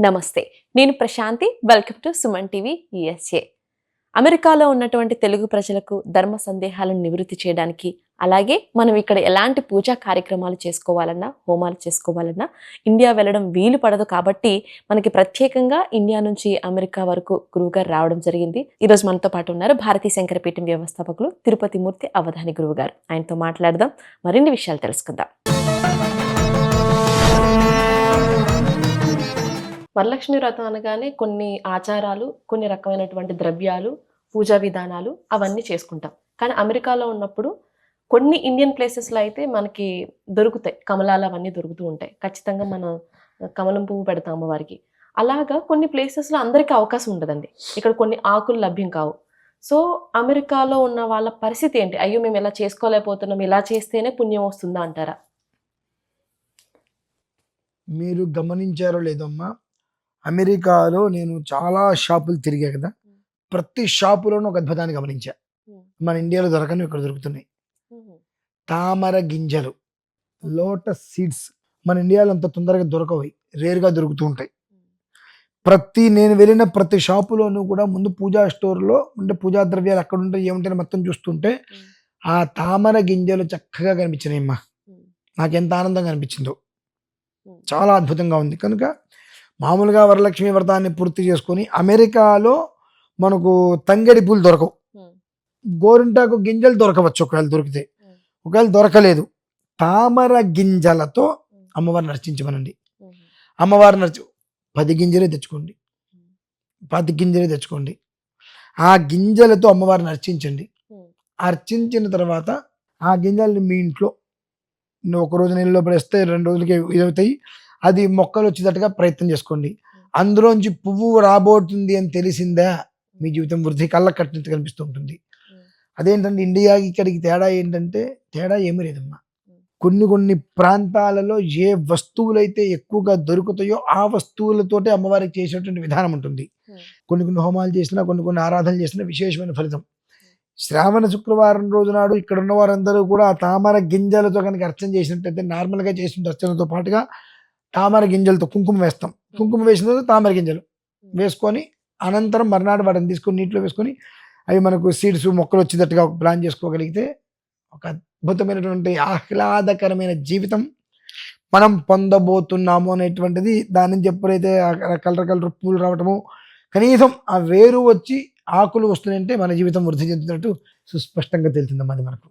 నమస్తే. నేను Prashanti. Welcome to Suman TV USA. అమెరికాలో ఉన్నటువంటి తెలుగు ప్రజలకు ధర్మ సందేహాలను నివృత్తి చేయడానికి, అలాగే మనం ఇక్కడ ఎలాంటి పూజా కార్యక్రమాలు చేసుకోవాలన్నా, హోమాలు చేసుకోవాలన్నా ఇండియా వెళ్ళడం వీలు పడదు కాబట్టి మనకి ప్రత్యేకంగా ఇండియా నుంచి అమెరికా వరకు గురువుగారు రావడం జరిగింది. ఈరోజు మనతో పాటు ఉన్నారు భారతీ శంకరపీఠం వ్యవస్థాపకులు తిరుపతి మూర్తి అవధాని గురువుగారు. ఆయనతో మాట్లాడదాం, మరిన్ని విషయాలు తెలుసుకుందాం. వరలక్ష్మి వ్రతం అనగానే కొన్ని ఆచారాలు, కొన్ని రకమైనటువంటి ద్రవ్యాలు, పూజా విధానాలు అవన్నీ చేసుకుంటాం. కానీ అమెరికాలో ఉన్నప్పుడు కొన్ని ఇండియన్ ప్లేసెస్లో అయితే మనకి దొరుకుతాయి, కమలాలు అవన్నీ దొరుకుతూ ఉంటాయి. ఖచ్చితంగా మనం కమలం పువ్వు పెడతాం అమ్మవారికి. అలాగా కొన్ని ప్లేసెస్లో అందరికీ అవకాశం ఉండదండి. ఇక్కడ కొన్ని ఆకులు లభ్యం కావు. సో అమెరికాలో ఉన్న వాళ్ళ పరిస్థితి ఏంటి? అయ్యో మేము ఇలా చేసుకోలేకపోతున్నాం, ఇలా చేస్తేనే పుణ్యం వస్తుందా అంటారా? మీరు గమనించారో లేదమ్మా, అమెరికాలో నేను చాలా షాపులు తిరిగా కదా, ప్రతి షాపులోనూ ఒక అద్భుతాన్ని గమనించా. మన ఇండియాలో దొరకని ఇక్కడ దొరుకుతున్నాయి. తామర గింజలు, లోటస్ సీడ్స్ మన ఇండియాలో అంత తొందరగా దొరకవు, రేర్గా దొరుకుతూ ఉంటాయి. నేను వెళ్ళిన ప్రతి షాపులోనూ కూడా ముందు పూజా స్టోర్లో అంటే పూజా ద్రవ్యాలు అక్కడ ఉంటాయి ఏముంటాయి మొత్తం చూస్తుంటే ఆ తామర గింజలు చక్కగా కనిపించినాయి అమ్మా. నాకు ఎంత ఆనందంగా అనిపించిందో, చాలా అద్భుతంగా ఉంది. కనుక మామూలుగా వరలక్ష్మి వ్రతాన్ని పూర్తి చేసుకొని అమెరికాలో మనకు తంగేడి పూలు దొరకవు, గోరింటాకు గింజలు దొరకవచ్చు ఒకవేళ దొరికితే. ఒకవేళ దొరకలేదు, తామర గింజలతో అమ్మవారిని అర్చించమనండి. అమ్మవారిని 10 గింజలే తెచ్చుకోండి, 10 గింజలే తెచ్చుకోండి. ఆ గింజలతో అమ్మవారిని అర్చించండి. అర్చించిన తర్వాత ఆ గింజల్ని మీ ఇంట్లో ఒక రోజు నీళ్ళలో పడేస్తే 2 రోజులకి ఇదవుతాయి. అది మొక్కలు వచ్చేటట్టుగా ప్రయత్నం చేసుకోండి. అందులోంచి పువ్వు రాబోతుంది అని తెలిసిందా మీ జీవితం వృద్ధి కళ్ళ కట్టినట్టు కనిపిస్తూ ఉంటుంది. అదేంటంటే ఇండియాకి ఇక్కడికి తేడా ఏంటంటే, తేడా ఏమీ లేదమ్మా. కొన్ని ప్రాంతాలలో ఏ వస్తువులైతే ఎక్కువగా దొరుకుతాయో ఆ వస్తువులతోటే అమ్మవారికి చేసేటువంటి విధానం ఉంటుంది. కొన్ని హోమాలు చేసినా, కొన్ని ఆరాధనలు చేసినా విశేషమైన ఫలితం. శ్రావణ శుక్రవారం రోజు నాడు ఇక్కడ ఉన్న వారందరూ కూడా తామర గింజలతో కనుక అర్చన చేసినట్టయితే, నార్మల్గా చేసిన అర్చనతో పాటుగా తామర గింజలతో కుంకుమ వేస్తాం. కుంకుమ వేసిన తర్వాత తామర గింజలు వేసుకొని అనంతరం మర్నాడు వాటిని తీసుకొని నీటిలో వేసుకొని అవి మనకు సీడ్స్ మొక్కలు వచ్చేటట్టుగా ప్లాన్ చేసుకోగలిగితే ఒక అద్భుతమైనటువంటి ఆహ్లాదకరమైన జీవితం మనం పొందబోతున్నాము అనేటువంటిది. దాని నుంచి ఎప్పుడైతే కలర్ పూలు రావటము, కనీసం ఆ వేరు వచ్చి ఆకులు వస్తున్నాయంటే మన జీవితం వృద్ధి చెందుతున్నట్టు సుస్పష్టంగా తెలుస్తుందమ్మా అది మనకు.